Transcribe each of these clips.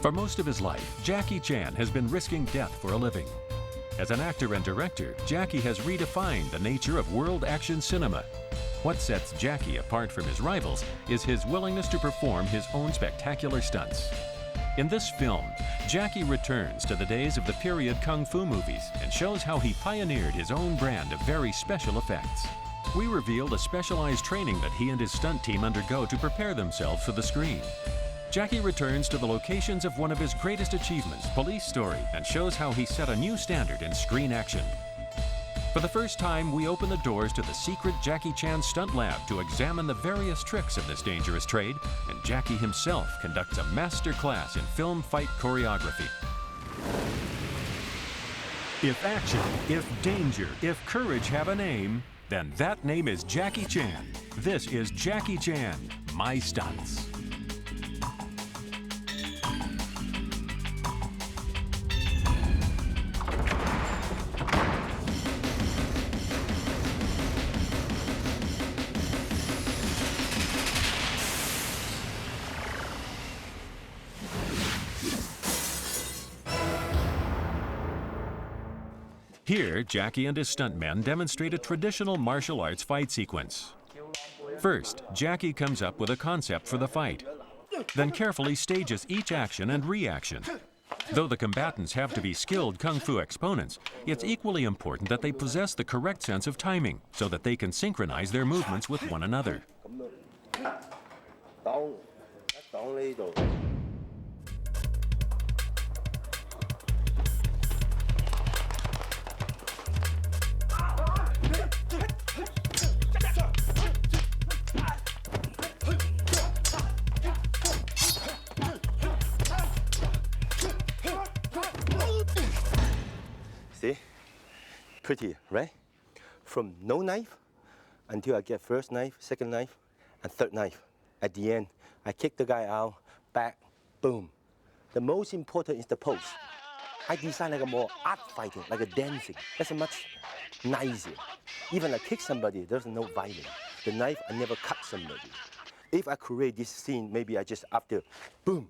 For most of his life, Jackie Chan has been risking death for a living. As an actor and director, Jackie has redefined the nature of world action cinema. What sets Jackie apart from his rivals is his willingness to perform his own spectacular stunts. In this film, Jackie returns to the days of the period kung fu movies and shows how he pioneered his own brand of very special effects. We reveal the specialized training that he and his stunt team undergo to prepare themselves for the screen. Jackie returns to the locations of one of his greatest achievements, Police Story, and shows how he set a new standard in screen action. For the first time, we open the doors to the secret Jackie Chan stunt lab to examine the various tricks of this dangerous trade, and Jackie himself conducts a master class in film fight choreography. If action, if danger, if courage have a name, then that name is Jackie Chan. This is Jackie Chan, My Stunts. Here, Jackie and his stuntmen demonstrate a traditional martial arts fight sequence. First, Jackie comes up with a concept for the fight, then carefully stages each action and reaction. Though the combatants have to be skilled kung fu exponents, it's equally important that they possess the correct sense of timing so that they can synchronize their movements with one another. See? Pretty, right? From no knife until I get first knife, second knife, and third knife. At the end, I kick the guy out, back, boom. The most important is the pose. I design like a more art fighting, like a dancing. That's a much nicer. Even I kick somebody, there's no violence. The knife, I never cut somebody. If I create this scene, maybe I just after, boom.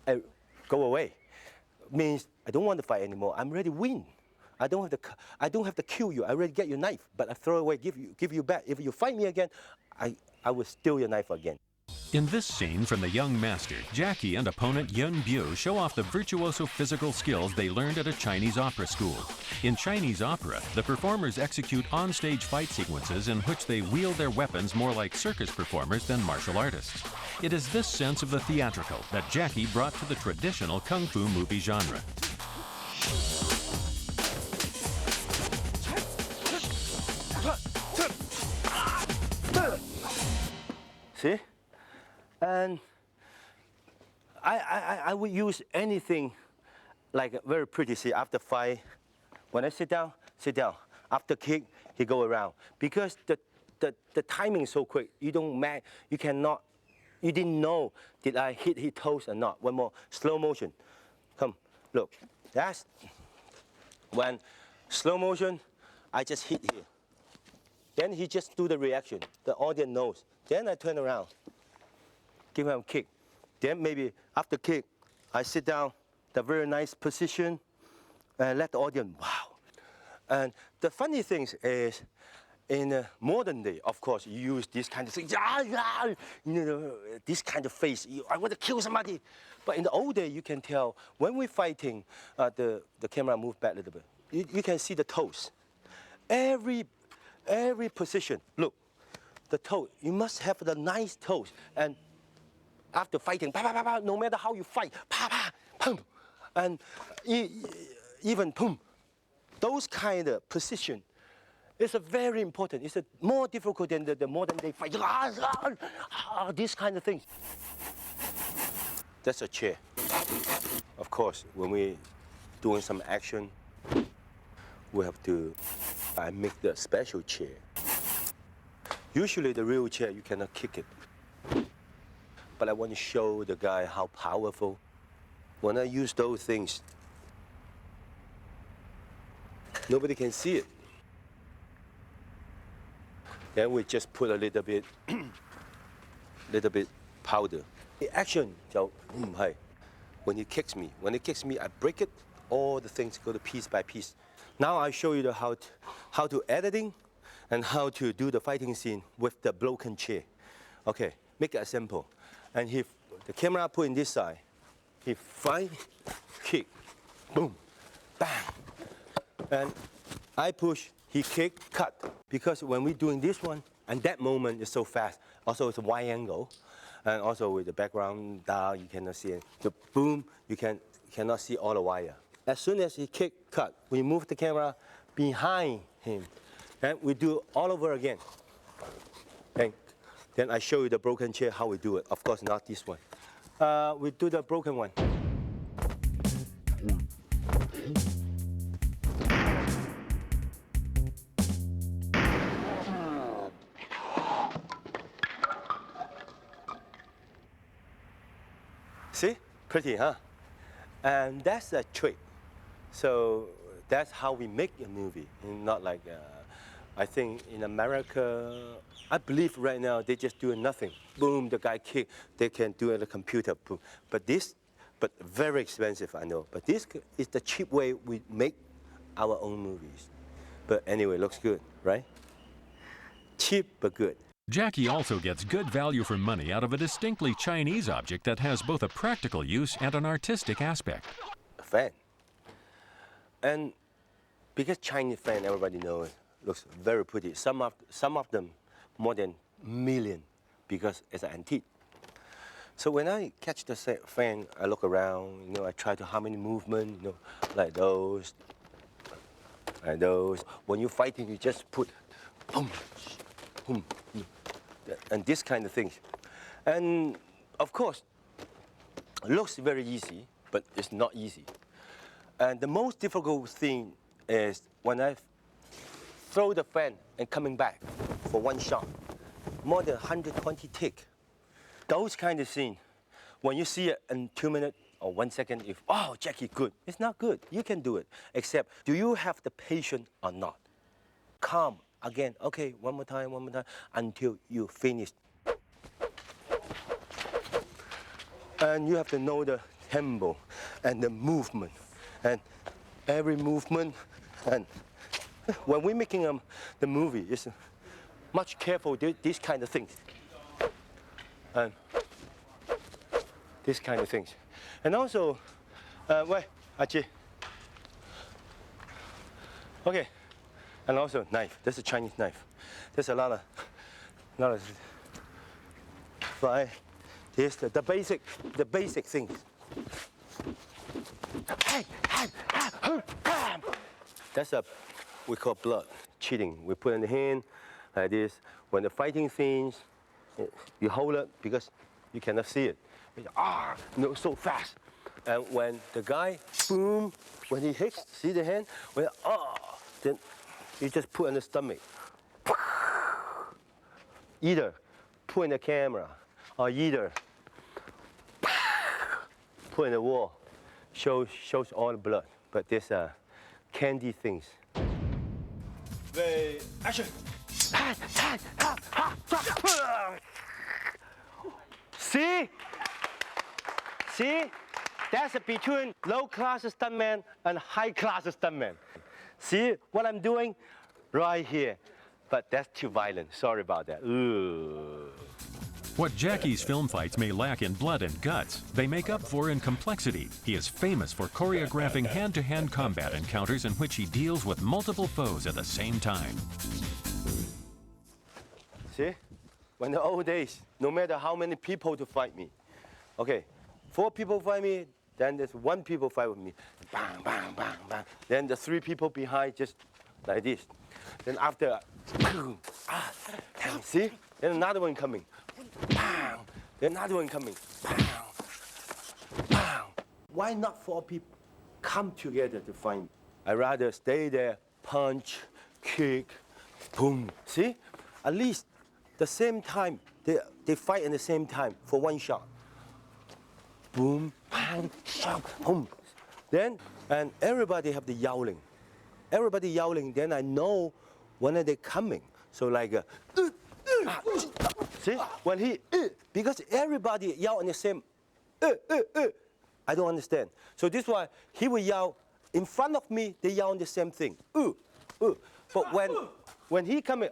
I go away. Means I don't want to fight anymore. I'm ready to win. I don't have to kill you. I already get your knife, but I throw away, give you back. If you fight me again, I will steal your knife again. In this scene from The Young Master, Jackie and opponent Yun Bu show off the virtuoso physical skills they learned at a Chinese opera school. In Chinese opera, the performers execute on-stage fight sequences in which they wield their weapons more like circus performers than martial artists. It is this sense of the theatrical that Jackie brought to the traditional kung fu movie genre. See? And I would use anything like very pretty. See, after fight, when I sit down, sit down. After kick, he go around. Because the timing is so quick, you didn't know, did I hit his toes or not? One more, slow motion. Come, look, that's, when slow motion, I just hit here. Then he just do the reaction, the audience knows. Then I turn around. Give him a kick. Then maybe after kick, I sit down, the very nice position, and let the audience, wow. And the funny thing is, in the modern day, of course, you use this kind of thing, this kind of face, I want to kill somebody. But in the old day, you can tell, when we're fighting, the camera move back a little bit. You can see the toes. Every position, look, the toe, you must have the nice toes. And after fighting, no matter how you fight, pum, and even pum, those kind of position is very important. It's more difficult than the modern day fight. This kind of things. That's a chair. Of course, when we're doing some action, we have to make the special chair. Usually the real chair, you cannot kick it. But I want to show the guy how powerful. When I use those things, nobody can see it. Then we just put a little bit powder. The action 就唔係 when he kicks me. When he kicks me, I break it. All the things go to piece by piece. Now I show you how to editing and how to do the fighting scene with the broken chair. Okay, make it simple. And if the camera put in this side, he fight, kick, boom, bang. And I push, he kick, cut. Because when we're doing this one, and that moment is so fast. Also, it's a wide angle. And also with the background down, you cannot see it. The boom, you cannot see all the wire. As soon as he kick, cut, we move the camera behind him. And we do all over again. And then I show you the broken chair, how we do it. Of course, not this one. We do the broken one. See? Pretty, huh? And that's a trick. So that's how we make a movie. And not like, I think in America, I believe right now they just doing nothing. Boom, the guy kick, they can do it on the computer. Boom. But very expensive, I know. But this is the cheap way we make our own movies. But anyway, looks good, right? Cheap but good. Jackie also gets good value for money out of a distinctly Chinese object that has both a practical use and an artistic aspect. A fan. And because Chinese fan, everybody knows, looks very pretty. Some of them more than a million because it's an antique. So when I catch the fan, I look around, I try to harmony movement, like those. When you're fighting, you just put boom, boom, and this kind of things. And of course, it looks very easy, but it's not easy. And the most difficult thing is when I throw the fan and coming back for one shot, more than 120 tick. Those kind of scene, when you see it in 2 minutes or 1 second, if, oh, Jackie, good. It's not good. You can do it. Except, do you have the patience or not? Calm. Again, okay, one more time, until you finish. And you have to know the tempo and the movement. And every movement, and when we're making the movie, it's much careful, these kind of things. And these kind of things. And also, wait, Achi. Okay. And also knife. That's a Chinese knife. There's a lot of fly. Here's the basic things. That's we call blood. Cheating. We put in the hand like this. When the fighting scenes, you hold it because you cannot see it. So fast. And when the guy, boom, when he hits, see the hand? Then you just put in the stomach. Either put in the camera or either put in the wall. Shows all the blood. But there's candy things. Action! See? See? That's between low-class stuntman and high-class stuntman. See what I'm doing? Right here. But that's too violent. Sorry about that. Ooh. What Jackie's film fights may lack in blood and guts, they make up for in complexity. He is famous for choreographing hand-to-hand combat encounters in which he deals with multiple foes at the same time. See? When the old days, no matter how many people to fight me. Okay, 4 people fight me, then there's 1 people fight with me. Bang, bang, bang, bang. Then the 3 people behind just like this. Then after, see? Then another one coming. Bang. Then another one coming. Bang. Bang. Why not 4 people come together to fight me? I'd rather stay there, punch, kick, boom. See? At least the same time, they fight in the same time for 1 shot. Boom, bang, shot, boom. Then, and everybody have the yelling. Everybody yelling, then I know when are they coming. So like, See, when he, because everybody yell in the same, I don't understand. So this is why he will yell in front of me. They yell on the same thing, But when he come in,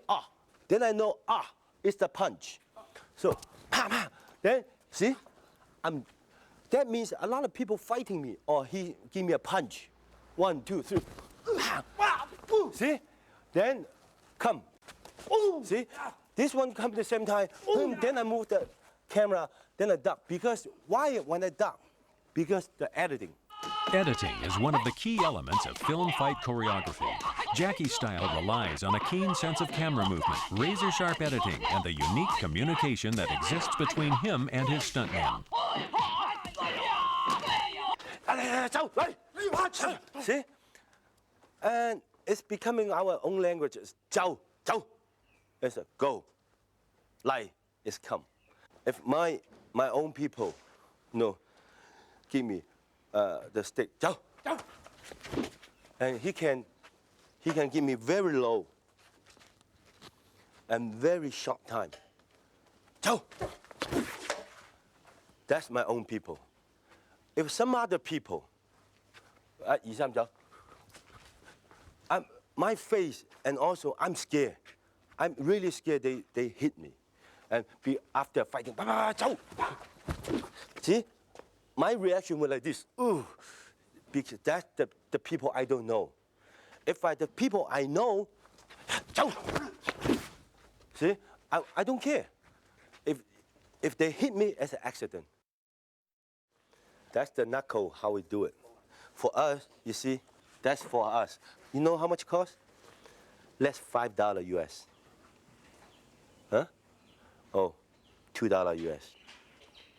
then I know it's the punch. So, then see, that means a lot of people fighting me, or he give me a punch. 1, 2, 3. See, then come. See, this one come at the same time. Then I move the camera. Then I duck. Because why? When I duck, because the editing. Editing is one of the key elements of film fight choreography. Jackie's style relies on a keen sense of camera movement, razor-sharp editing, and the unique communication that exists between him and his stuntmen. See? And it's becoming our own language. It's 走. It's a go. 来 is come. If my own people, give me the stick, 走. And he can give me very low and very short time. 走. That's my own people. If some other people, 1, 2, 3, 走. My face, and also I'm scared. I'm really scared they hit me. And after fighting, 走. See, my reaction was like this, because that's the people I don't know. If the people I know, 走. See, I don't care. If they hit me as an accident. That's the knuckle, how we do it. For us, you see, that's for us. You know how much it costs? Less $5 US. Huh? Oh, $2 US.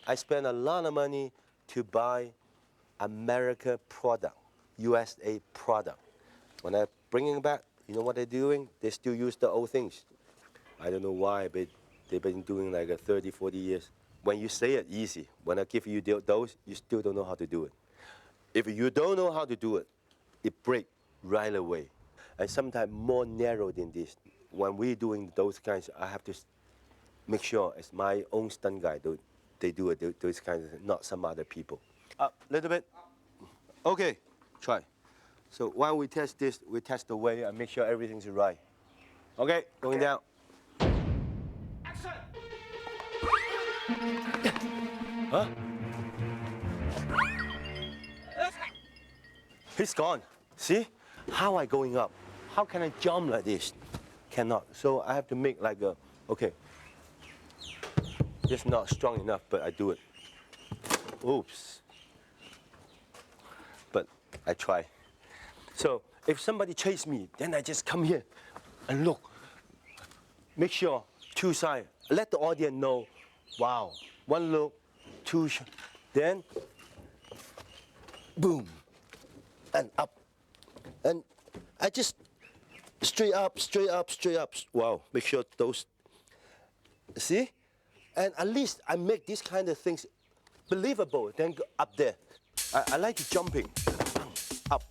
I spend a lot of money to buy American product, USA product. When I bring it back, you know what they're doing? They still use the old things. I don't know why, but they've been doing like 30, 40 years. When you say it easy, when I give you those, you still don't know how to do it. If you don't know how to do it, it breaks right away. And sometimes more narrow than this. When we're doing those kinds, I have to make sure it's my own stunt guy. They do it, those kinds of things, not some other people. Up a little bit. Okay, try. So while we test this, we test the way and make sure everything's right. Okay, going down. Action! Huh? He's gone. See? How I going up? How can I jump like this? Cannot. So I have to make like a, okay. It's not strong enough, but I do it. Oops. But I try. So if somebody chase me, then I just come here and look. Make sure, 2 sides. Let the audience know, wow, 1 look, 2, then boom, and up. And I just straight up. Wow, make sure those, see? And at least I make these kind of things believable, then go up there. I like jumping, up,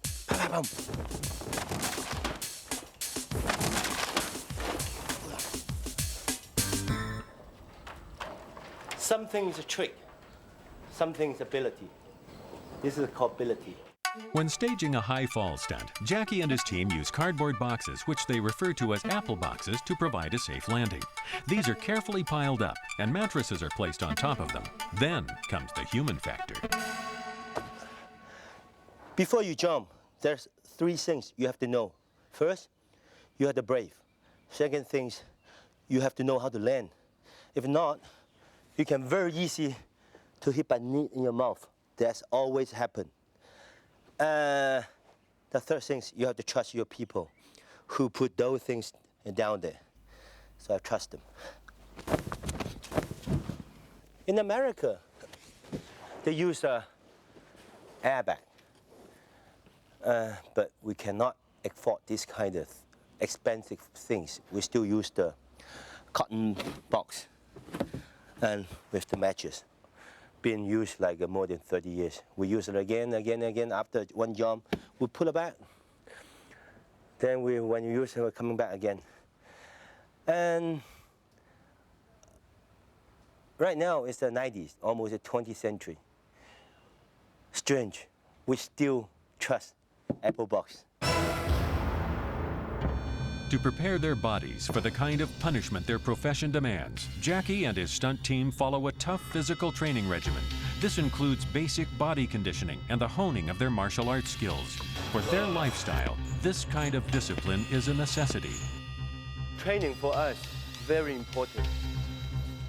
Something's a trick, something's ability. This is called ability. When staging a high fall stunt, Jackie and his team use cardboard boxes, which they refer to as apple boxes, to provide a safe landing. These are carefully piled up, and mattresses are placed on top of them. Then comes the human factor. Before you jump, there's 3 things you have to know. First, you have to brave. Second things, you have to know how to land. If not, you can very easy to hit by knee in your mouth. That's always happen. The third thing is you have to trust your people who put those things down there. So I trust them. In America, they use a airbag. But we cannot afford this kind of expensive things. We still use the cotton box and with the matches. Been used like more than 30 years. We use it again. After 1 jump, we put it back. Then when you use it, we're coming back again. And Right now, it's the 90s, almost the 20th century. Strange, we still trust Apple Box. To prepare their bodies for the kind of punishment their profession demands, Jackie and his stunt team follow a tough physical training regimen. This includes basic body conditioning and the honing of their martial arts skills. For their lifestyle, this kind of discipline is a necessity. Training for us, very important.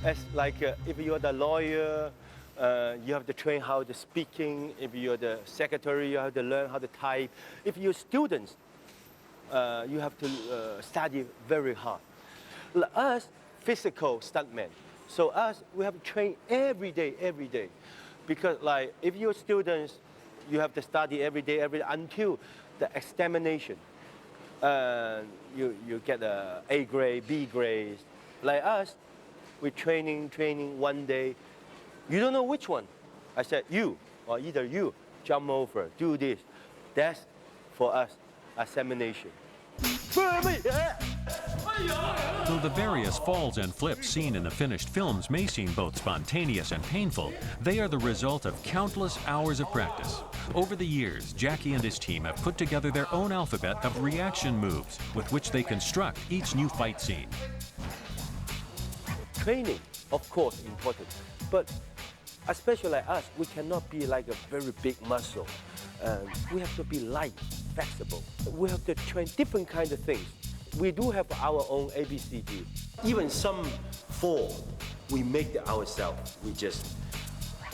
As like if you're the lawyer, you have to train how to speaking. If you're the secretary, you have to learn how to type. If you're students, you have to study very hard. Us, physical stuntmen. So us, we have to train every day. Because like, if you're students, you have to study every day until the examination. You get A grade, B grades. Like us, we're training one day. You don't know which one. I said, you, or either you, jump over, do this. That's, for us, examination. Though the various falls and flips seen in the finished films may seem both spontaneous and painful, they are the result of countless hours of practice. Over the years, Jackie and his team have put together their own alphabet of reaction moves with which they construct each new fight scene. Training, of course, important, but especially like us, we cannot be like a very big muscle. We have to be light, flexible. We have to train different kinds of things. We do have our own ABCD. Even some fall, we make it ourselves. We just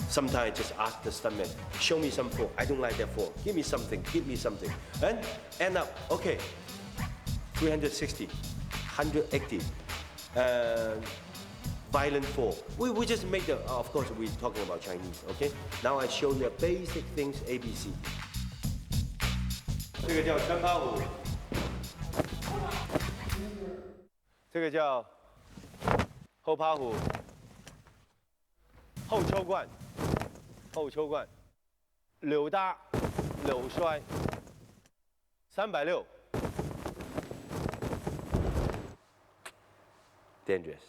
sometimes just ask the stuntman, show me some fall. I don't like that fall. Give me something. And end up, okay, 360, 180. Violent fall. We just make the, of course, we're talking about Chinese, okay? Now I show you basic things, ABC. 这个叫三八舞，这个叫后趴虎，后抽冠，扭搭，扭摔，360 ，dangerous.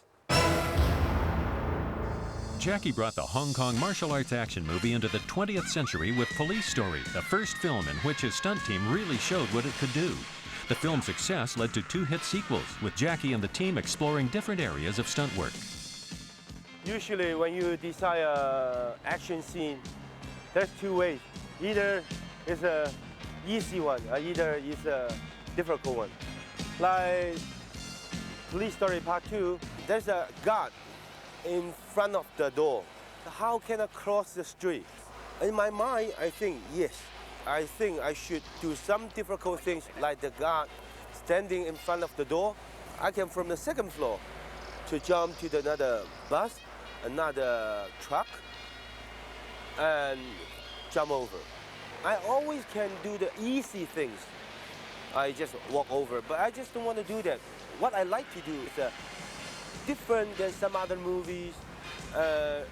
Jackie brought the Hong Kong martial arts action movie into the 20th century with Police Story, the first film in which his stunt team really showed what it could do. The film's success led to 2 hit sequels, with Jackie and the team exploring different areas of stunt work. Usually when you design an action scene, there's 2 ways. Either it's an easy one, or either it's a difficult one. Like Police Story Part 2, there's a guard in front of the door. How can I cross the street? In my mind, I think, yes. I think I should do some difficult things like the guard standing in front of the door. I can from the 2nd floor to jump to another bus, another truck, and jump over. I always can do the easy things. I just walk over, but I just don't want to do that. What I like to do is different than some other movies.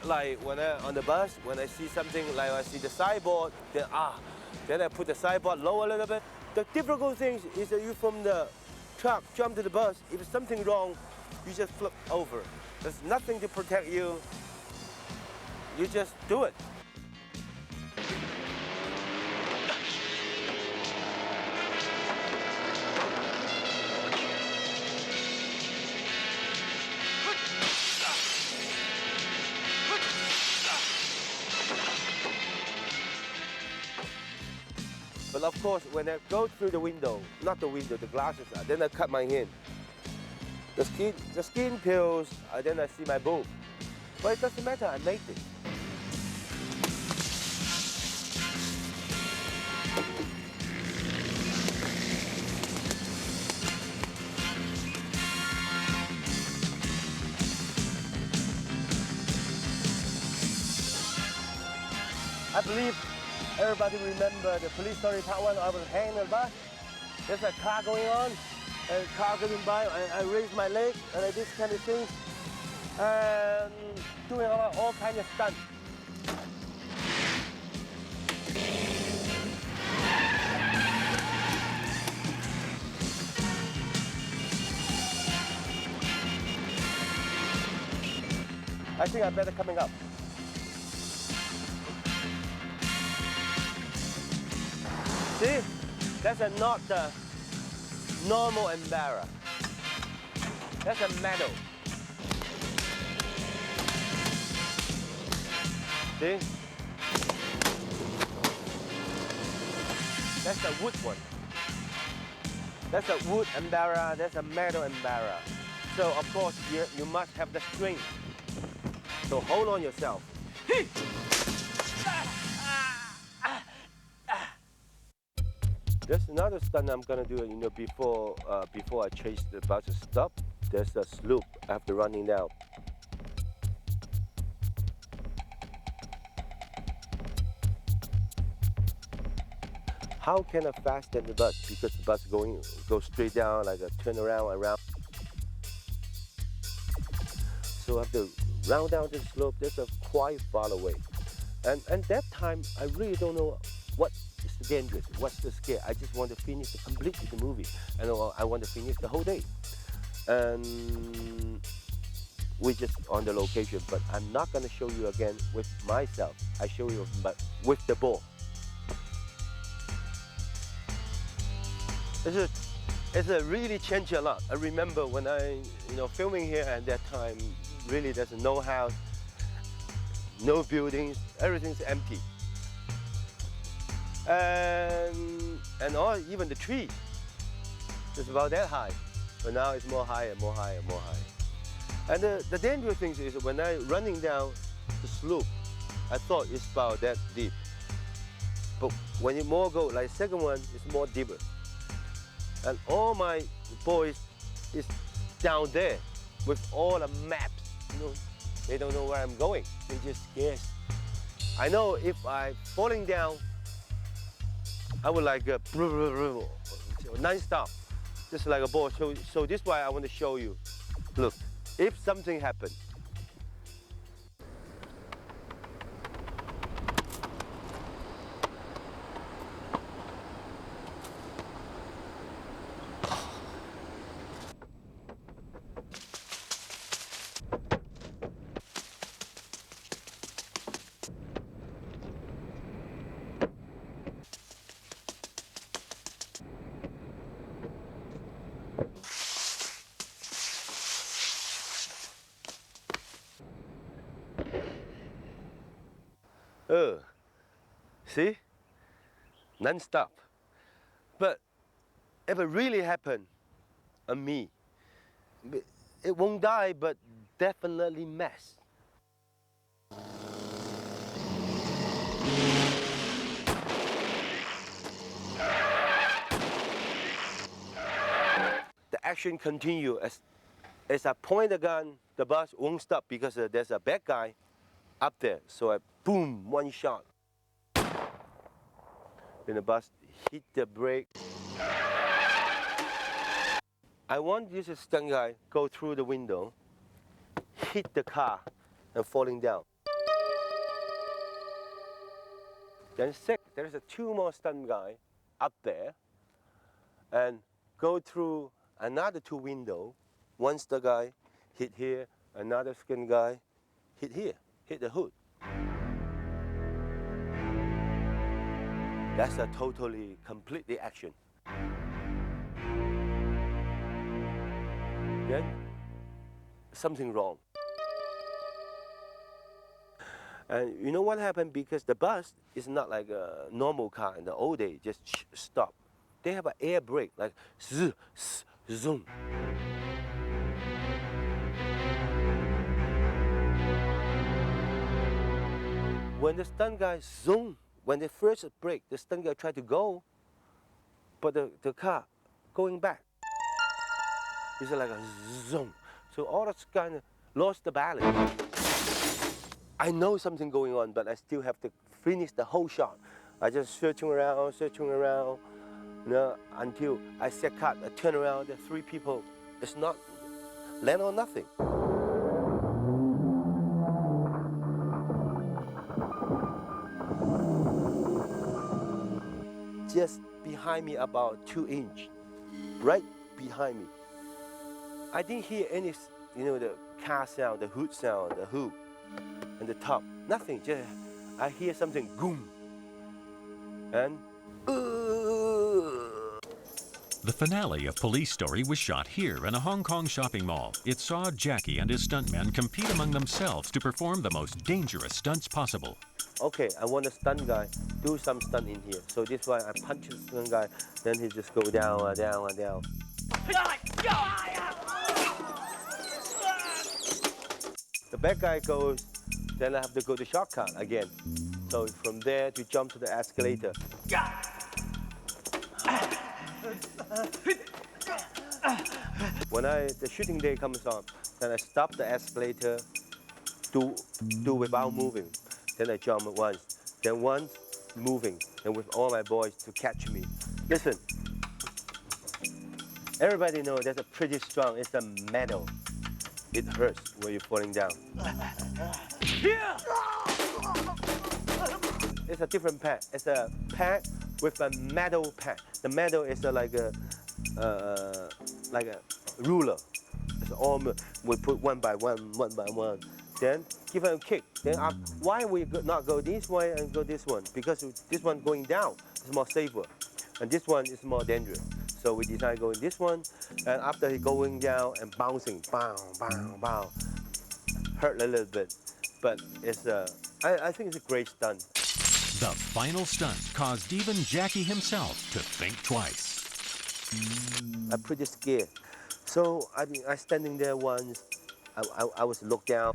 Like when on the bus, when I see something, like I see the sideboard, then I put the sideboard low a little bit. The difficult thing is that you from the truck jump to the bus. If there's something wrong, you just flip over. There's nothing to protect you. You just do it. But of course, when I go through the window, not the window, the glasses, then I cut my hand. The skin peels, then I see my bone. But it doesn't matter, I made it. I believe everybody remember the Police Story Part 1. I was hanging on the bus. There's a car going on, and a car going by, and I raised my leg, and I did this kind of thing, and doing all kinds of stunts. I think I better coming up. See, that's not the normal Embarra. That's a metal. See? That's a wood one. That's a wood Embarra, that's a metal Embarra. So of course you must have the strength. So hold on yourself. There's another stunt I'm gonna do, before I chase the bus to stop. There's a slope after running down. How can I fasten the bus? Because the bus goes straight down, like a turnaround. So I have to round down the slope. There's a quite far away. And that time, I really don't know what is the dangerous, what's the scare. I just want to finish completely the movie. And I want to finish the whole day. And we're just on the location, but I'm not gonna show you again with myself. I show you but with the ball. It's a really changed a lot. I remember when I, filming here at that time, really there's no house, no buildings, everything's empty. And all, even the tree, it's about that high. But now it's more higher. And the dangerous thing is when I running down the slope, I thought it's about that deep. But when you more go, like second one, it's more deeper. And all my boys is down there with all the maps. They don't know where I'm going. They just scared. I know if I'm falling down, I would like non-stop, just like a ball. So this is why I want to show you. Look, if something happens, see, non-stop. But if it really happened on me, it won't die, but definitely mess. The action continue as I point the gun, the bus won't stop because there's a bad guy up there. So I boom, one shot. Then the bus hit the brake. I want this stunt guy go through the window, hit the car, and falling down. Then there's two more stunt guy up there, and go through another two window. One stunt guy hit here, another stunt guy hit here, hit the hood. That's a completely action. Then, something wrong. And you know what happened? Because the bus is not like a normal car in the old days, just stop. They have an air brake, like zoom. When the stunt guy zoom, when they first brake, the stunt guy tried to go, but the car going back. It's like a zoom. So all the kind of lost the balance. I know something going on, but I still have to finish the whole shot. I just searching around, until I said cut, I turn around, there are three people. It's not land or nothing. Just behind me, about 2 inches, right behind me. I didn't hear any, the car sound, the hood sound, the hoop. and the top, nothing. Just I hear something, boom, and. The finale of Police Story was shot here in a Hong Kong shopping mall. It saw Jackie and his stuntmen compete among themselves to perform the most dangerous stunts possible. Okay, I want a stunt guy do some stunt in here. So this why I punch the stunt guy, then he just go down, down, down. The bad guy goes, then I have to go to shortcut again. So from there to jump to the escalator. When the shooting day comes on, then I stop the escalator, do without moving. Then I jump once, then once moving, and with all my boys to catch me. Listen, everybody knows that's a pretty strong, it's a metal. It hurts when you're falling down. It's a different pad. It's a pad with a metal pad. The metal is like a ruler. It's all we put one by one. Then give it a kick. Then why we not go this way and go this one? Because this one going down is more safer, and this one is more dangerous. So we decided going this one, and after he going down and bouncing, bang, bang, bang, hurt a little bit, but it's I think it's a great stunt. The final stunt caused even Jackie himself to think twice. I'm pretty scared. So I standing there once, I was looked down.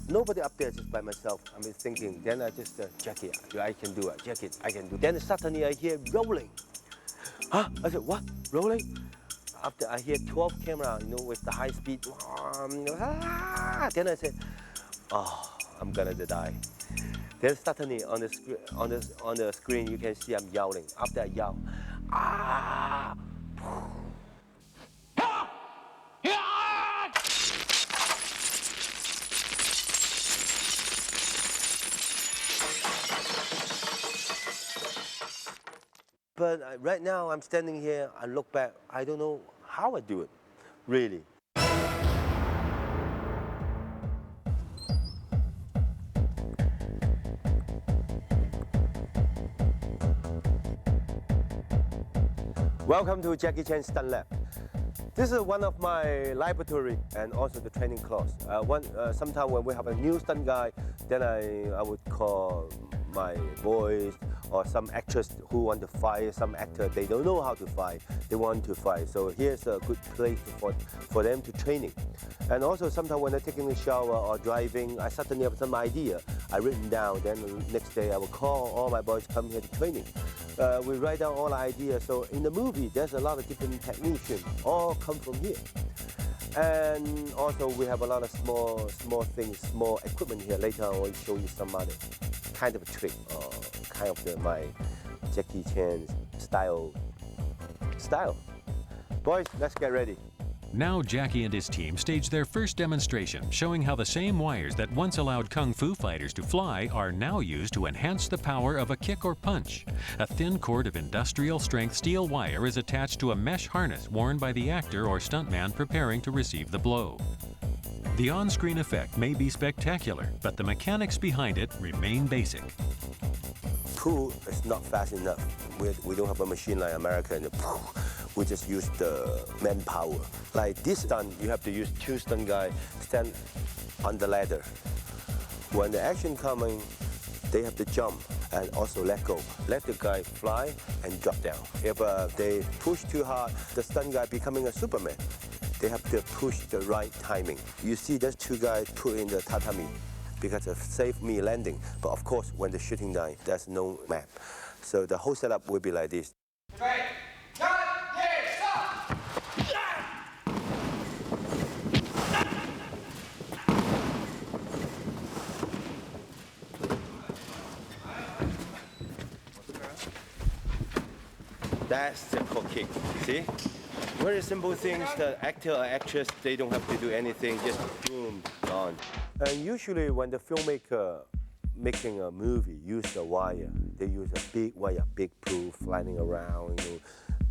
Nobody up there, just by myself. I mean thinking, then I just, Jackie, I can do it, Jackie, I can do it. Then suddenly I hear rolling. Huh? I said, what? Rolling? After I hear 12 camera, with the high speed. Then I said, oh, I'm gonna die. Then suddenly on the screen you can see I'm yelling. After I yell, ah! But right now I'm standing here, I look back, I don't know how I do it, really. Welcome to Jackie Chan Stunt Lab. This is one of my laboratory and also the training class. Sometimes when we have a new stunt guy, then I would call my boys or some actress who want to fight, some actor, they don't know how to fight, they want to fight. So here's a good place for them to training. And also sometimes when I'm taking a shower or driving, I suddenly have some idea. I written down, then the next day I will call all my boys come here to training. We write down all the ideas. So in the movie, there's a lot of different technicians, all come from here. And also we have a lot of small things, small equipment here. Later I will show you some other kind of a trick, kind of my Jackie Chan style. Boys, let's get ready. Now Jackie and his team stage their first demonstration, showing how the same wires that once allowed Kung Fu fighters to fly are now used to enhance the power of a kick or punch. A thin cord of industrial-strength steel wire is attached to a mesh harness worn by the actor or stuntman preparing to receive the blow. The on-screen effect may be spectacular, but the mechanics behind it remain basic. Pull is not fast enough. We don't have a machine like America. We just use the manpower. Like this stunt, you have to use 2 stunt guys stand on the ladder. When the action coming, they have to jump and also let go. Let the guy fly and drop down. If they push too hard, the stunt guy becoming a Superman. They have to push the right timing. You see those 2 guys put in the tatami because it saved me landing. But of course, when the shooting down, there's no map. So the whole setup will be like this. Right. That's the core kick, see? Very simple things, the actor or actress, they don't have to do anything, just boom, gone. And usually when the filmmaker making a movie use a wire, they use a big wire, big proof, flying around.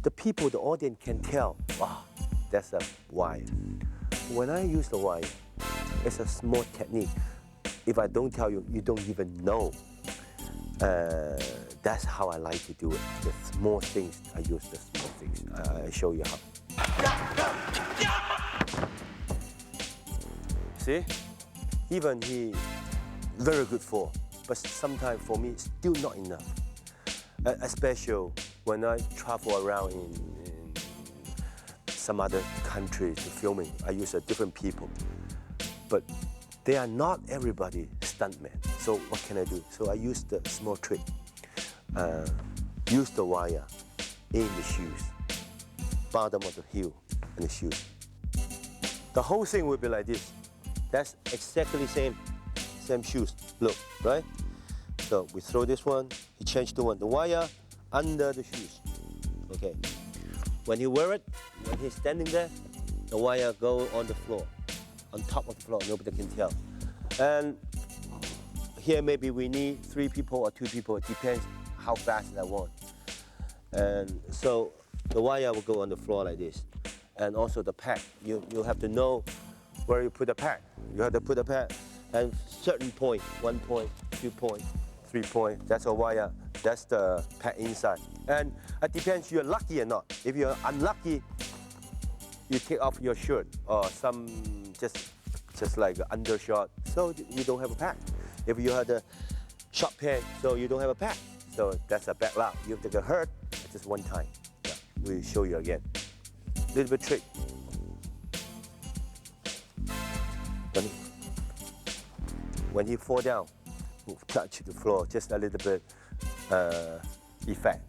The people, the audience can tell, wow, that's a wire. When I use the wire, it's a small technique. If I don't tell you, you don't even know. That's how I like to do it. The small things, I use the small things. I show you how. See? Even he very good for, but sometimes for me, still not enough. Especially when I travel around in some other countries to filming, I use a different people. But they are not everybody stuntmen. So what can I do? So I use the small trick. Use the wire in the shoes, bottom of the heel and the shoes. The whole thing will be like this. That's exactly same shoes. Look, right? So we throw this one. He changed the wire under the shoes. Okay. When he wear it, when he's standing there, the wire go on the floor, on top of the floor. Nobody can tell. And here maybe we need 3 people or 2 people. It depends how fast I want. And so the wire will go on the floor like this. And also the pad. You have to know where you put the pad. You have to put the pad at certain point, 1 point, 2 point, 3 point. That's a wire. That's the pad inside. And it depends you're lucky or not. If you're unlucky, you take off your shirt or some just like an undershirt, so you don't have a pad. If you had a short pants, so you don't have a pad. So that's a bad luck. You have to get hurt just one time. Yeah, we'll show you again. Little bit trick. When he fall down, touch the floor, just a little bit effect.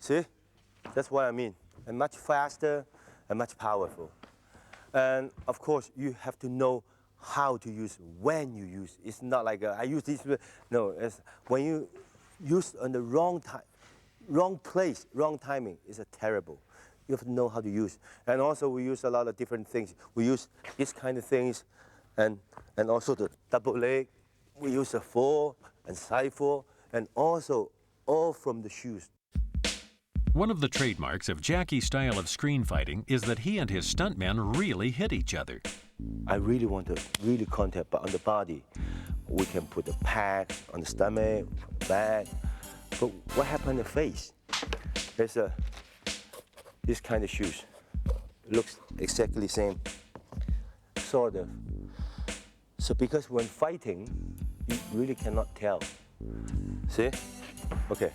See? That's what I mean. And much faster and much powerful. And of course, you have to know how to use, when you use. It's not like I use this. No, it's when you use on the wrong time, wrong place, wrong timing, it's a terrible. You have to know how to use. And also we use a lot of different things. We use this kind of things and also the double leg. We use a 4 and side 4 and also all from the shoes. One of the trademarks of Jackie's style of screen fighting is that he and his stuntmen really hit each other. I really want to really contact, but on the body, we can put a pad on the stomach, back. But what happened to the face? There's this kind of shoes. It looks exactly the same, sort of. So because when fighting, you really cannot tell. See? Okay.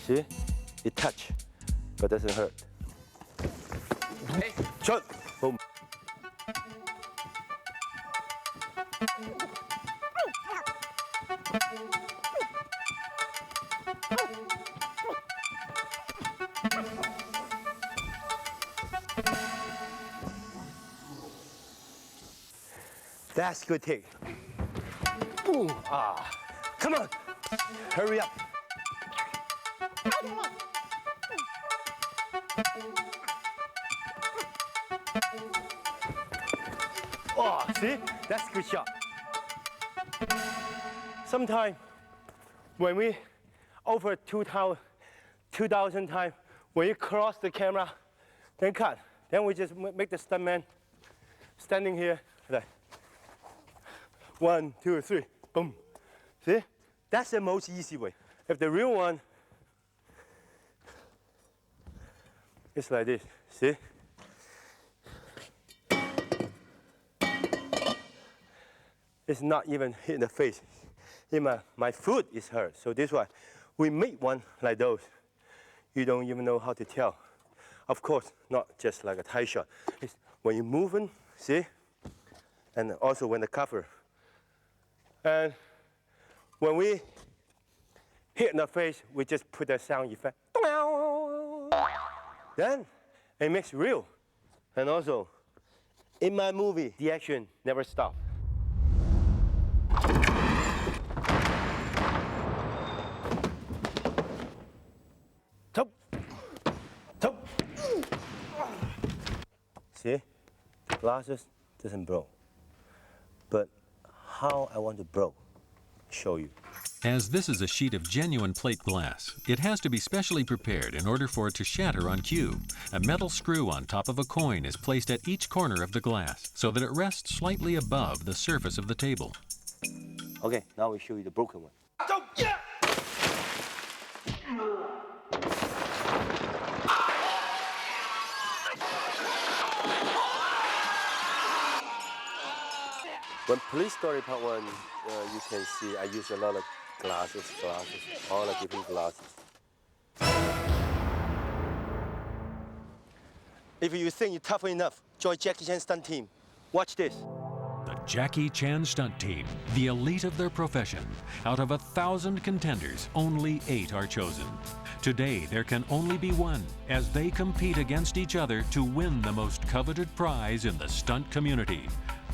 See? It touch, but doesn't hurt. Hey. Shot! Boom. That's good take. Ooh, ah. Come on, hurry up. Oh, see? That's a good shot. Sometimes when we over 2,000 times, when you cross the camera, then cut. Then we just make the stuntman standing here like 1, 2, 3, boom. See? That's the most easy way. If the real one, it's like this, see? It's not even hit the face. My foot is hurt, so this one, we make one like those. You don't even know how to tell. Of course, not just like a tie shot. It's when you're moving, see? And also when the cover. And when we hit in the face, we just put a sound effect. Then it makes real. And also, in my movie, the action never stops. Top, top. See, the glasses doesn't blow. But how I want to blow, show you. As this is a sheet of genuine plate glass, it has to be specially prepared in order for it to shatter on cue. A metal screw on top of a coin is placed at each corner of the glass so that it rests slightly above the surface of the table. Okay, now we show you the broken one. When police story part one, you can see I use a lot of glasses, all the different glasses. If you think you're tough enough, join Jackie Chan stunt team. Watch this. The Jackie Chan stunt team, the elite of their profession. Out of 1,000 contenders, only 8 are chosen. Today, there can only be one as they compete against each other to win the most coveted prize in the stunt community,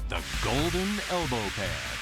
the Golden Elbow Pad.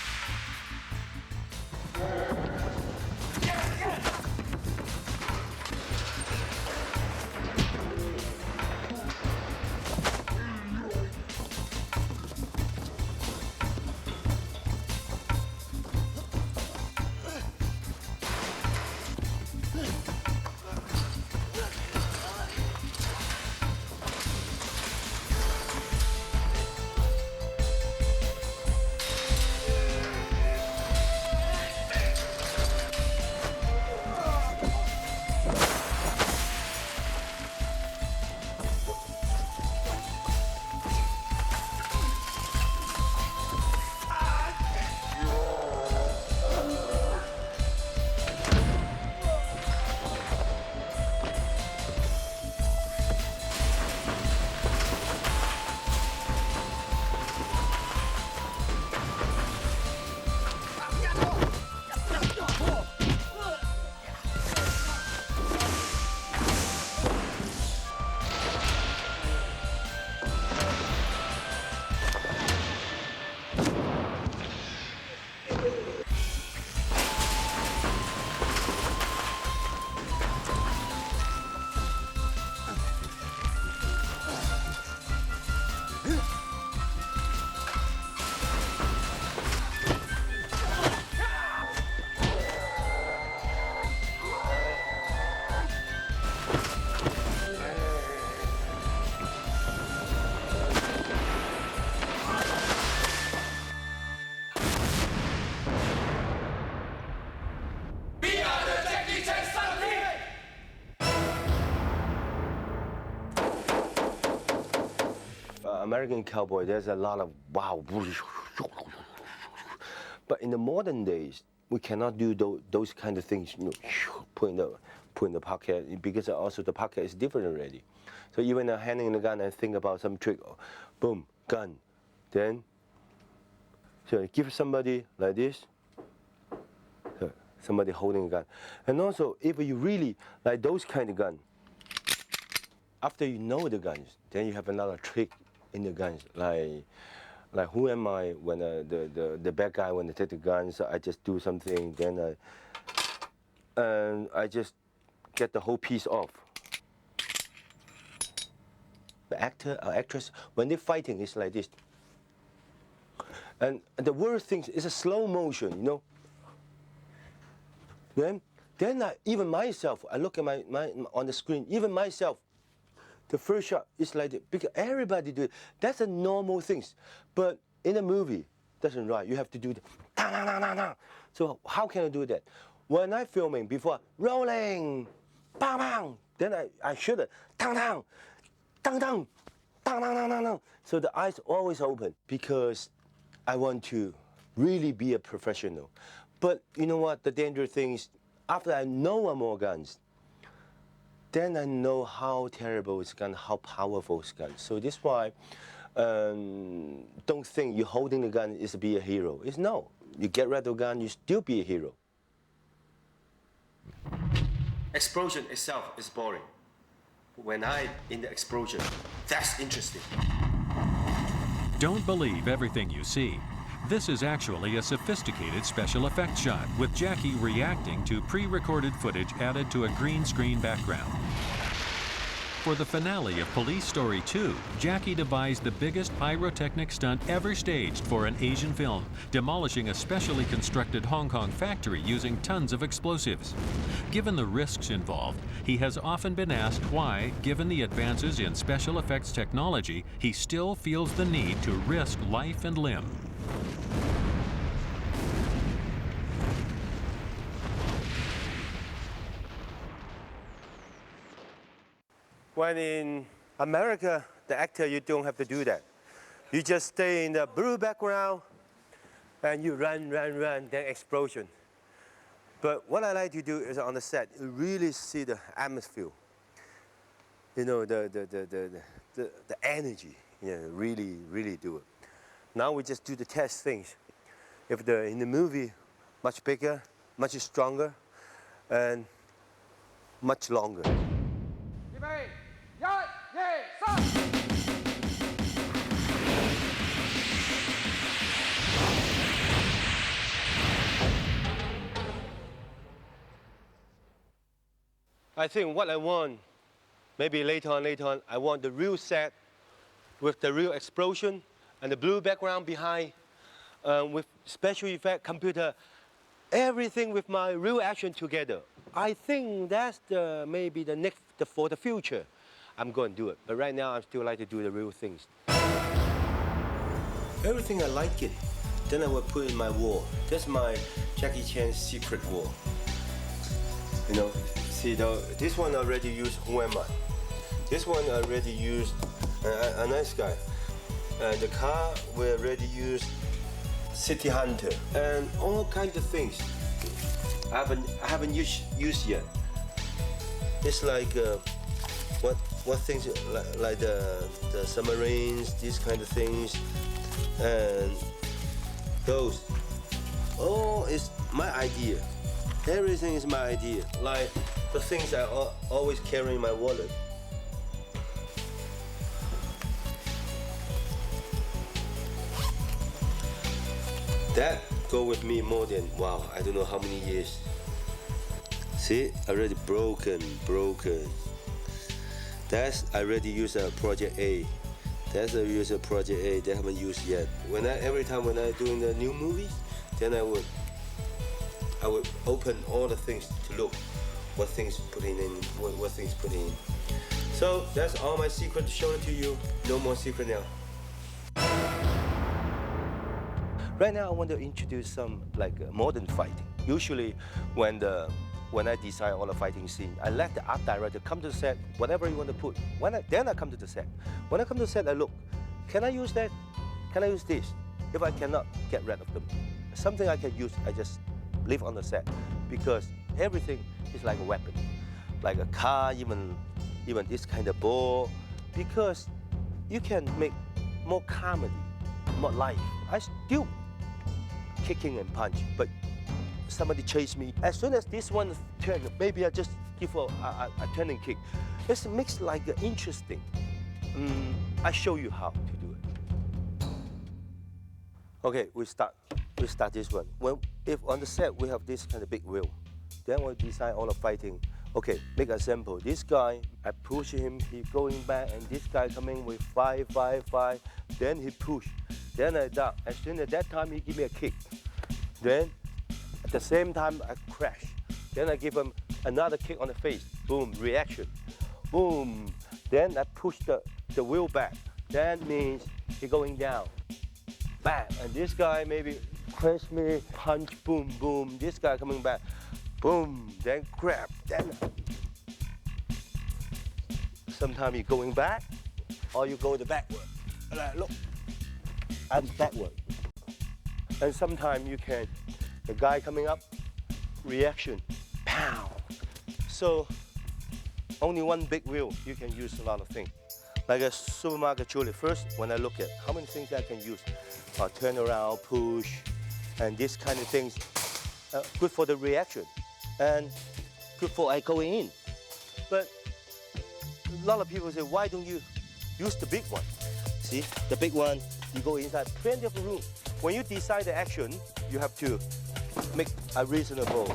American cowboy, there's a lot of wow. But in the modern days, we cannot do those kind of things, you know, put in the pocket, because also the pocket is different already. So even handing the gun and think about some trick, boom, gun. Then, so give somebody like this, so somebody holding a gun. And also, if you really like those kind of gun, after you know the guns, then you have another trick in the guns, like who am I when the bad guy when they take the guns, I just do something, then I just get the whole piece off. The actor or actress, when they're fighting, it's like this. And the worst thing is a slow motion, you know. Then even myself, I look at my on the screen, even myself, the first shot is like that, because everybody do it. That's a normal thing. But in a movie, that's not right. You have to do the So how can I do that? When I'm filming, before rolling, bang, bang, then I shoot it, tang, tang, tang, tang, tang, tang, tang, tang. So the eyes always open, because I want to really be a professional. But you know what? The dangerous thing is, after I know more guns, then I know how terrible it's gun, how powerful it's gun. So this is why don't think you holding the gun is to be a hero. It's no. You get rid of the gun, you still be a hero. Explosion itself is boring. When I in the explosion, that's interesting. Don't believe everything you see. This is actually a sophisticated special effects shot with Jackie reacting to pre-recorded footage added to a green screen background. For the finale of Police Story 2, Jackie devised the biggest pyrotechnic stunt ever staged for an Asian film, demolishing a specially constructed Hong Kong factory using tons of explosives. Given the risks involved, he has often been asked why, given the advances in special effects technology, he still feels the need to risk life and limb. When in America, the actor, you don't have to do that. You just stay in the blue background and you run, then explosion. But what I like to do is on the set, you really see the atmosphere. You know, the energy, yeah, really do it. Now we just do the test things. If in the movie, much bigger, much stronger, and much longer. I think what I want, maybe later on, I want the real set with the real explosion and the blue background behind, with special effect, computer, everything with my real action together. I think that's maybe the next, for the future, I'm going to do it. But right now, I still like to do the real things. Everything I like it, then I will put in my wall. That's my Jackie Chan's secret wall. You know, see, this one already used Who Am I? This one already used a nice guy. The car we already used City Hunter and all kinds of things. I haven't used yet. It's like what things like the submarines, these kind of things, and those. Oh, it's my idea. Everything is my idea. Like the things I always carry in my wallet. That go with me more than, wow, I don't know how many years. See, already broken. That's I already use a Project A. That's I use a Project A. They haven't used yet. Every time when I doing the new movies, then I would open all the things to look what things putting in, what things putting in. So that's all my secret to show it to you. No more secret now. Right now I want to introduce some like modern fighting. Usually when I design all the fighting scene, I let the art director come to the set, whatever you want to put. Then I come to the set. When I come to the set, I look, can I use that? Can I use this? If I cannot, get rid of them. Something I can use, I just leave on the set, because everything is like a weapon, like a car, even this kind of ball, because you can make more comedy, more life. I still kicking and punch, but somebody chase me. As soon as this one turn, maybe I just give a turn and kick. It makes like interesting. I show you how to do it. Okay, we start this one. If on the set we have this kind of big wheel, then we design all the fighting. Okay, make a sample. This guy, I push him, he going back, and this guy coming with 5, then he push. Then I duck. As soon as that time, he give me a kick. Then, at the same time, I crash. Then I give him another kick on the face. Boom, reaction. Boom. Then I push the wheel back. That means he going down. Bang. And this guy maybe crash me, punch, boom, boom. This guy coming back. Boom. Then grab. Then sometimes you're going back, or you go the backward. Look. I'm backward. And sometimes you can, the guy coming up, reaction, pow. So only one big wheel, you can use a lot of things. Like a supermarket trolley. First, when I look at how many things I can use, turn around, push, and this kind of things, good for the reaction, and good for I going in. But a lot of people say, why don't you use the big one? See, the big one, you go inside, plenty of room. when you decide the action, you have to make a reasonable.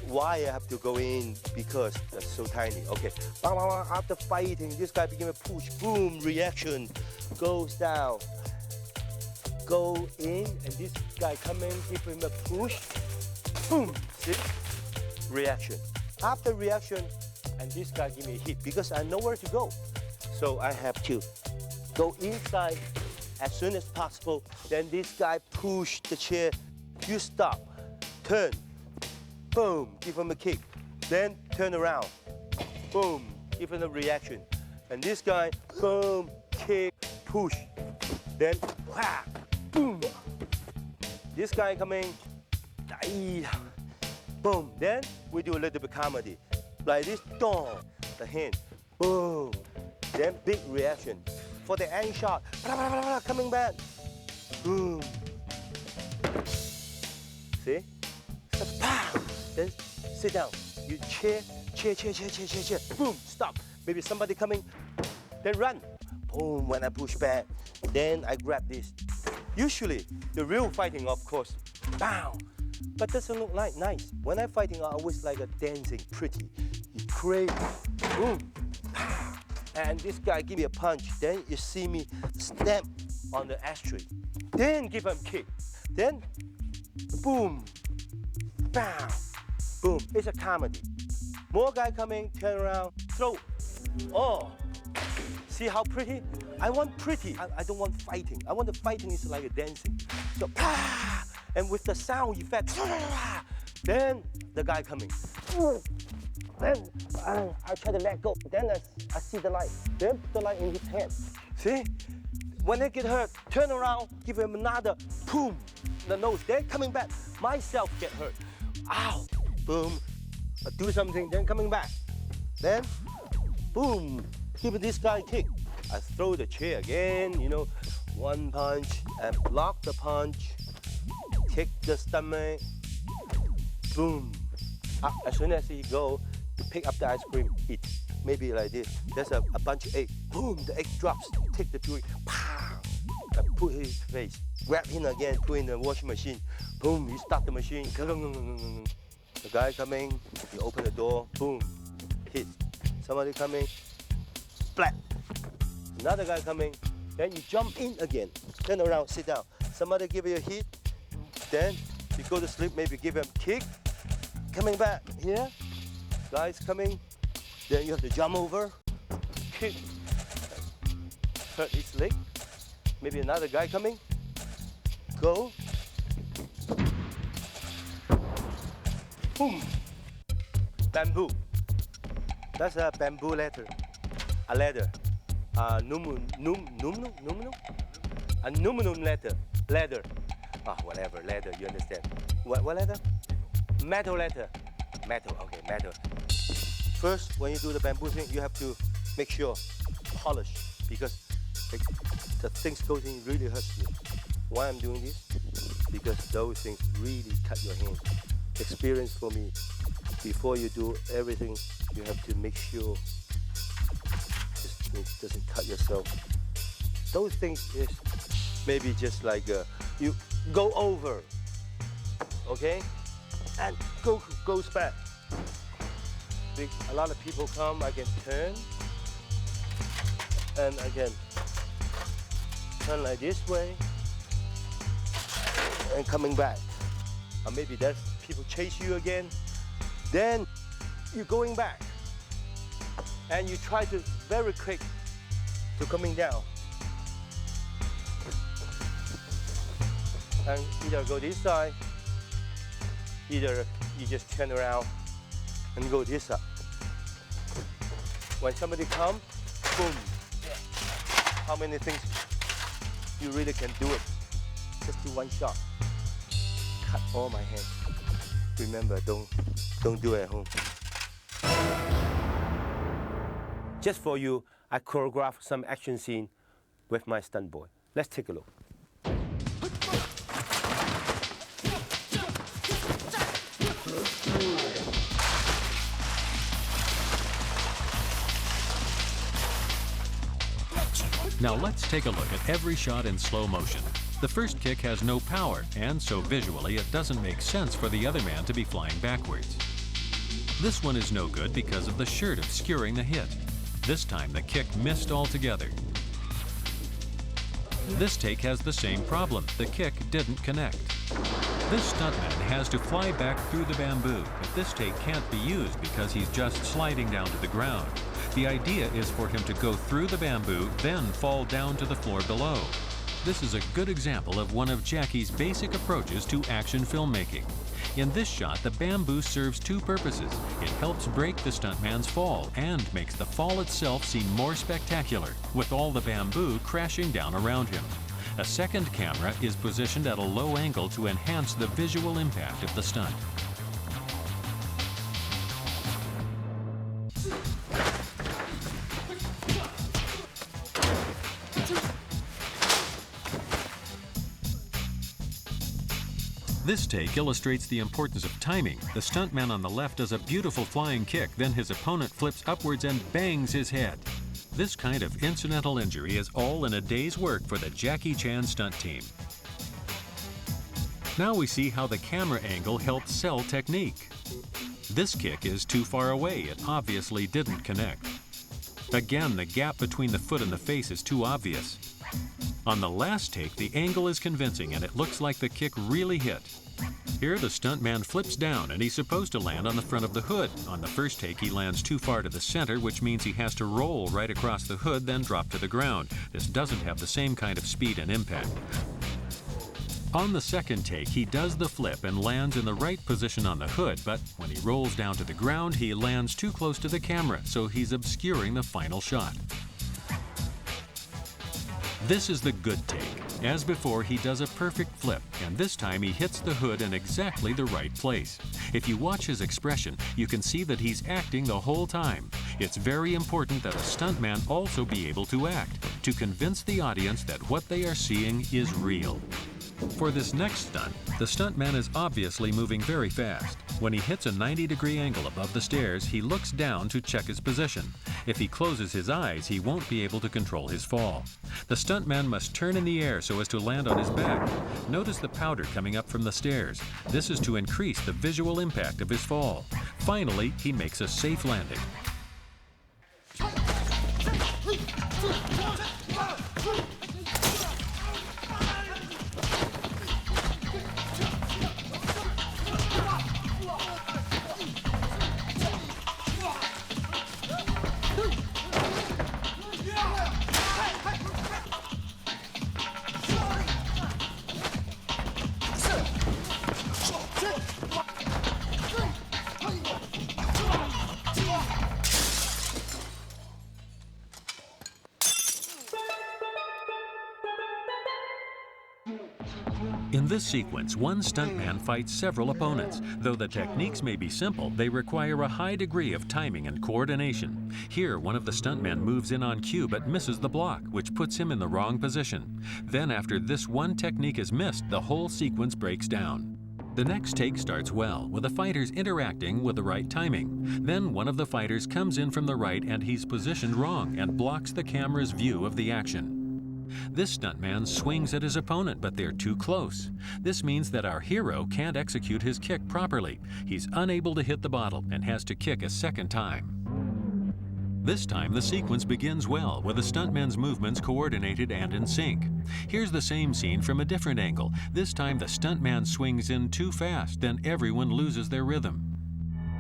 Why I have to go in? Because that's so tiny. Okay. After fighting, this guy begin to push. Boom. Reaction. Goes down. Go in, and this guy come in, give him a push. Boom. See? Reaction. After reaction, and this guy give me a hit because I know where to go. So I have to go inside as soon as possible. Then this guy push the chair. You stop. Turn. Boom. Give him a kick. Then turn around. Boom. Give him a reaction. And this guy, boom, kick, push. Then, whack, boom. This guy coming. Boom. Then we do a little bit comedy. Like this, dong, the hand, boom. Then big reaction. For the end shot, coming back, boom. See? So, then sit down. You chair, boom, stop. Maybe somebody coming, then run. Boom, when I push back, then I grab this. Usually, the real fighting, of course, bow. But doesn't look like nice. When I'm fighting, I always like a dancing, pretty. You crazy, boom, pow. And this guy give me a punch. Then you see me stamp on the ashtray. Then give him kick. Then, boom, pow, boom. It's a comedy. More guy coming, turn around, throw. Oh, see how pretty? I want pretty. I don't want fighting. I want the fighting is like a dancing. So, pow. And with the sound effect, then the guy coming. Then I try to let go. Then I see the light. Then put the light in his hand. See? When they get hurt, turn around, give him another boom, the nose. Then coming back, myself get hurt. Ow, boom. I do something, then coming back. Then, boom, give this guy a kick. I throw the chair again, you know, one punch and block the punch. Kick the stomach, boom. As soon as he go, you pick up the ice cream, eat. Maybe like this. There's a bunch of egg. Boom, the egg drops. Take the jewelry, pow. I put his face. Grab him again, put in the washing machine. Boom, you start the machine. The guy coming, you open the door, boom, hit. Somebody coming, splat. Another guy coming, then you jump in again. Turn around, sit down. Somebody give you a hit. Then you go to sleep, maybe give him a kick. Coming back here, guys coming. Then you have to jump over, kick, hurt his leg. Maybe another guy coming. Go. Boom. Bamboo. That's a bamboo ladder. A ladder. Aluminum ladder. Ladder. Whatever, ladder, you understand. What ladder? Metal ladder. Metal, okay, metal. First, when you do the bamboo thing, you have to make sure, polish, because the things goes in really hurts you. Why I'm doing this? Because those things really cut your hand. Experience for me. Before you do everything, you have to make sure it doesn't cut yourself. Those things is maybe just like you go over, okay, and goes back. A lot of people come, I can turn, and I can turn like this way, and coming back. Or maybe that's people chase you again, then you're going back, and you try to very quick to coming down. And either go this side, either you just turn around and go this side. When somebody comes, boom. How many things you really can do it? Just do one shot. Cut all my hands. Remember, don't do it at home. Just for you, I choreographed some action scene with my stunt boy. Let's take a look. Now let's take a look at every shot in slow motion. The first kick has no power, and so visually it doesn't make sense for the other man to be flying backwards. This one is no good because of the shirt obscuring the hit. This time the kick missed altogether. This take has the same problem. The kick didn't connect. This stuntman has to fly back through the bamboo, but this take can't be used because he's just sliding down to the ground. The idea is for him to go through the bamboo, then fall down to the floor below. This is a good example of one of Jackie's basic approaches to action filmmaking. In this shot, the bamboo serves two purposes. It helps break the stuntman's fall and makes the fall itself seem more spectacular, with all the bamboo crashing down around him. A second camera is positioned at a low angle to enhance the visual impact of the stunt. This take illustrates the importance of timing. The stuntman on the left does a beautiful flying kick, then his opponent flips upwards and bangs his head. This kind of incidental injury is all in a day's work for the Jackie Chan stunt team. Now we see how the camera angle helps sell technique. This kick is too far away. It obviously didn't connect. Again, the gap between the foot and the face is too obvious. On the last take, the angle is convincing and it looks like the kick really hit. Here, the stuntman flips down and he's supposed to land on the front of the hood. On the first take, he lands too far to the center, which means he has to roll right across the hood, then drop to the ground. This doesn't have the same kind of speed and impact. On the second take, he does the flip and lands in the right position on the hood, but when he rolls down to the ground, he lands too close to the camera, so he's obscuring the final shot. This is the good take. As before, he does a perfect flip, and this time he hits the hood in exactly the right place. If you watch his expression, you can see that he's acting the whole time. It's very important that a stuntman also be able to act, to convince the audience that what they are seeing is real. For this next stunt, the stuntman is obviously moving very fast. When he hits a 90-degree angle above the stairs, he looks down to check his position. If he closes his eyes, he won't be able to control his fall. The stuntman must turn in the air so as to land on his back. Notice the powder coming up from the stairs. This is to increase the visual impact of his fall. Finally, he makes a safe landing. In this sequence, one stuntman fights several opponents. Though the techniques may be simple, they require a high degree of timing and coordination. Here, one of the stuntmen moves in on cue but misses the block, which puts him in the wrong position. Then, after this one technique is missed, the whole sequence breaks down. The next take starts well, with the fighters interacting with the right timing. Then one of the fighters comes in from the right and he's positioned wrong and blocks the camera's view of the action. This stuntman swings at his opponent, but they're too close. This means that our hero can't execute his kick properly. He's unable to hit the bottle and has to kick a second time. This time, the sequence begins well, with the stuntman's movements coordinated and in sync. Here's the same scene from a different angle. This time, the stuntman swings in too fast, then everyone loses their rhythm.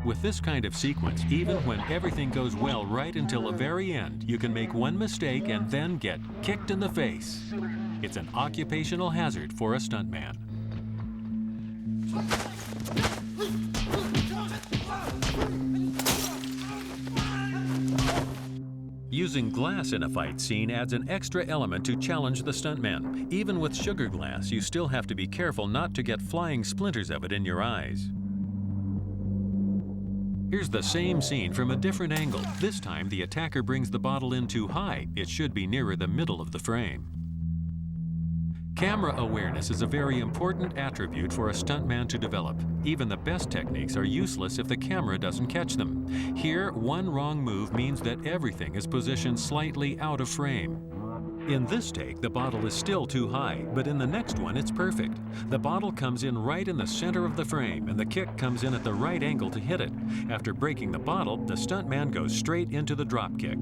With this kind of sequence, even when everything goes well right until the very end, you can make one mistake and then get kicked in the face. It's an occupational hazard for a stuntman. Using glass in a fight scene adds an extra element to challenge the stuntman. Even with sugar glass, you still have to be careful not to get flying splinters of it in your eyes. Here's the same scene from a different angle. This time, the attacker brings the bottle in too high. It should be nearer the middle of the frame. Camera awareness is a very important attribute for a stuntman to develop. Even the best techniques are useless if the camera doesn't catch them. Here, one wrong move means that everything is positioned slightly out of frame. In this take, the bottle is still too high, but in the next one, it's perfect. The bottle comes in right in the center of the frame, and the kick comes in at the right angle to hit it. After breaking the bottle, the stuntman goes straight into the drop kick.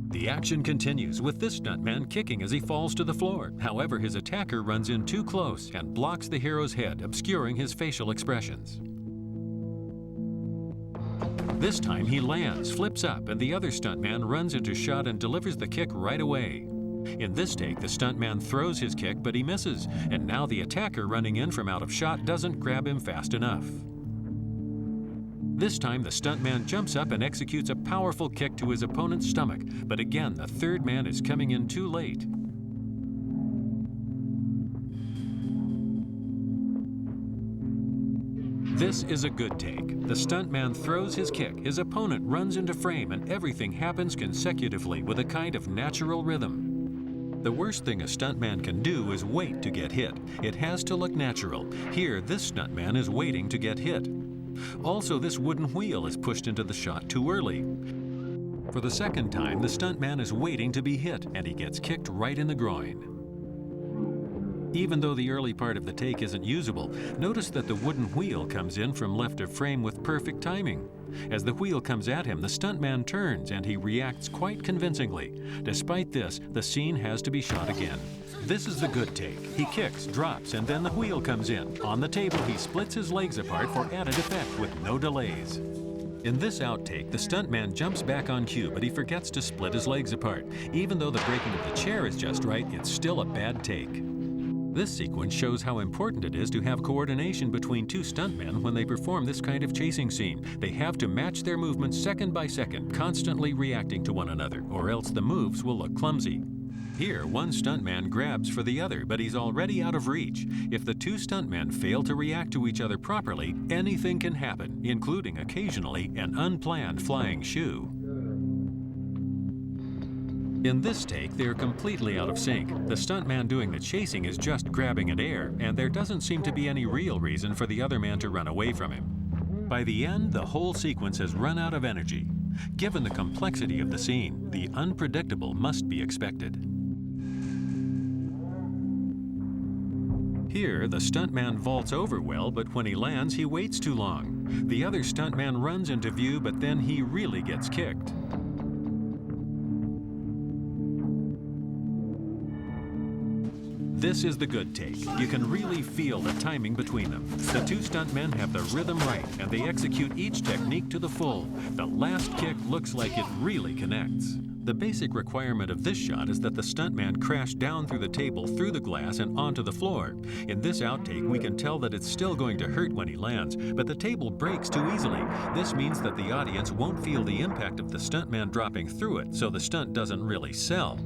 The action continues with this stuntman kicking as he falls to the floor. However, his attacker runs in too close and blocks the hero's head, obscuring his facial expressions. This time he lands, flips up, and the other stuntman runs into shot and delivers the kick right away. In this take, the stuntman throws his kick, but he misses, and now the attacker running in from out of shot doesn't grab him fast enough. This time, the stuntman jumps up and executes a powerful kick to his opponent's stomach, but again, the third man is coming in too late. This is a good take. The stuntman throws his kick, his opponent runs into frame, and everything happens consecutively with a kind of natural rhythm. The worst thing a stuntman can do is wait to get hit. It has to look natural. Here, this stuntman is waiting to get hit. Also, this wooden wheel is pushed into the shot too early. For the second time, the stuntman is waiting to be hit, and he gets kicked right in the groin. Even though the early part of the take isn't usable, notice that the wooden wheel comes in from left of frame with perfect timing. As the wheel comes at him, the stuntman turns and he reacts quite convincingly. Despite this, the scene has to be shot again. This is the good take. He kicks, drops, and then the wheel comes in. On the table, he splits his legs apart for added effect with no delays. In this outtake, the stuntman jumps back on cue, but he forgets to split his legs apart. Even though the breaking of the chair is just right, it's still a bad take. This sequence shows how important it is to have coordination between two stuntmen when they perform this kind of chasing scene. They have to match their movements second by second, constantly reacting to one another, or else the moves will look clumsy. Here, one stuntman grabs for the other, but he's already out of reach. If the two stuntmen fail to react to each other properly, anything can happen, including occasionally an unplanned flying shoe. In this take, they're completely out of sync. The stuntman doing the chasing is just grabbing at air, and there doesn't seem to be any real reason for the other man to run away from him. By the end, the whole sequence has run out of energy. Given the complexity of the scene, the unpredictable must be expected. Here, the stuntman vaults over well, but when he lands, he waits too long. The other stuntman runs into view, but then he really gets kicked. This is the good take. You can really feel the timing between them. The two stuntmen have the rhythm right, and they execute each technique to the full. The last kick looks like it really connects. The basic requirement of this shot is that the stuntman crash down through the table, through the glass, and onto the floor. In this outtake, we can tell that it's still going to hurt when he lands, but the table breaks too easily. This means that the audience won't feel the impact of the stuntman dropping through it, so the stunt doesn't really sell.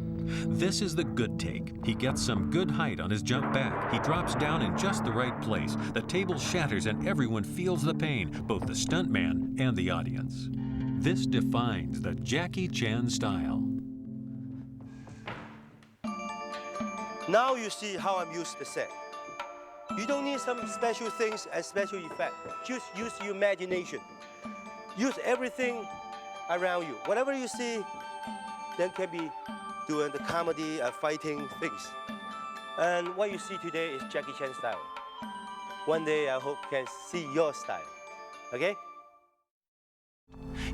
This is the good take. He gets some good height on his jump back. He drops down in just the right place. The table shatters and everyone feels the pain, both the stuntman and the audience. This defines the Jackie Chan style. Now you see how I'm used to set. You don't need some special things and special effect. Just use your imagination. Use everything around you. Whatever you see, then can be doing the comedy and fighting things. And what you see today is Jackie Chan style. One day I hope you can see your style, okay?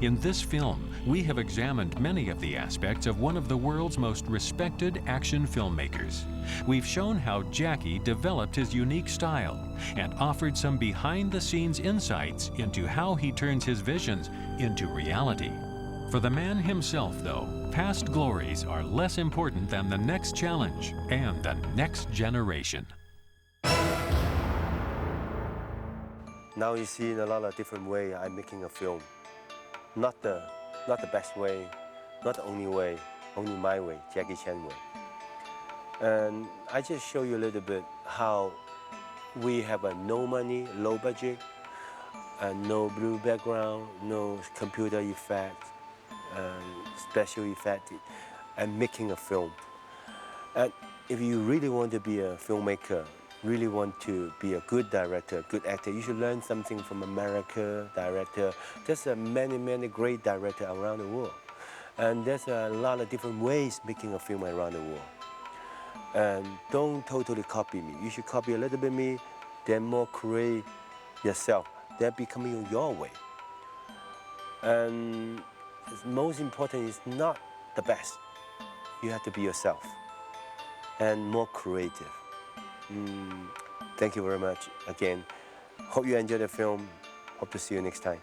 In this film, we have examined many of the aspects of one of the world's most respected action filmmakers. We've shown how Jackie developed his unique style and offered some behind-the-scenes insights into how he turns his visions into reality. For the man himself, though, past glories are less important than the next challenge and the next generation. Now you see in a lot of different ways I'm making a film. Not the best way, not the only way, only my way, Jackie Chan way. And I just show you a little bit how we have a no money, low budget, and no blue background, no computer effect, special effect, and making a film. And if you really want to be a filmmaker, really want to be a good director, good actor, you should learn something from America director. There's many great directors around the world. And there's a lot of different ways making a film around the world. And don't totally copy me. You should copy a little bit me, then more create yourself. Then becoming your way. And most important is not the best. You have to be yourself and more creative. Thank you very much again. Hope you enjoy the film. Hope to see you next time.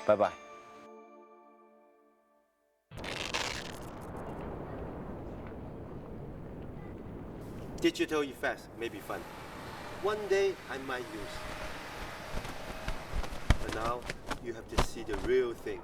Bye-bye. Digital effects may be fun. One day I might use. But now you have to see the real thing.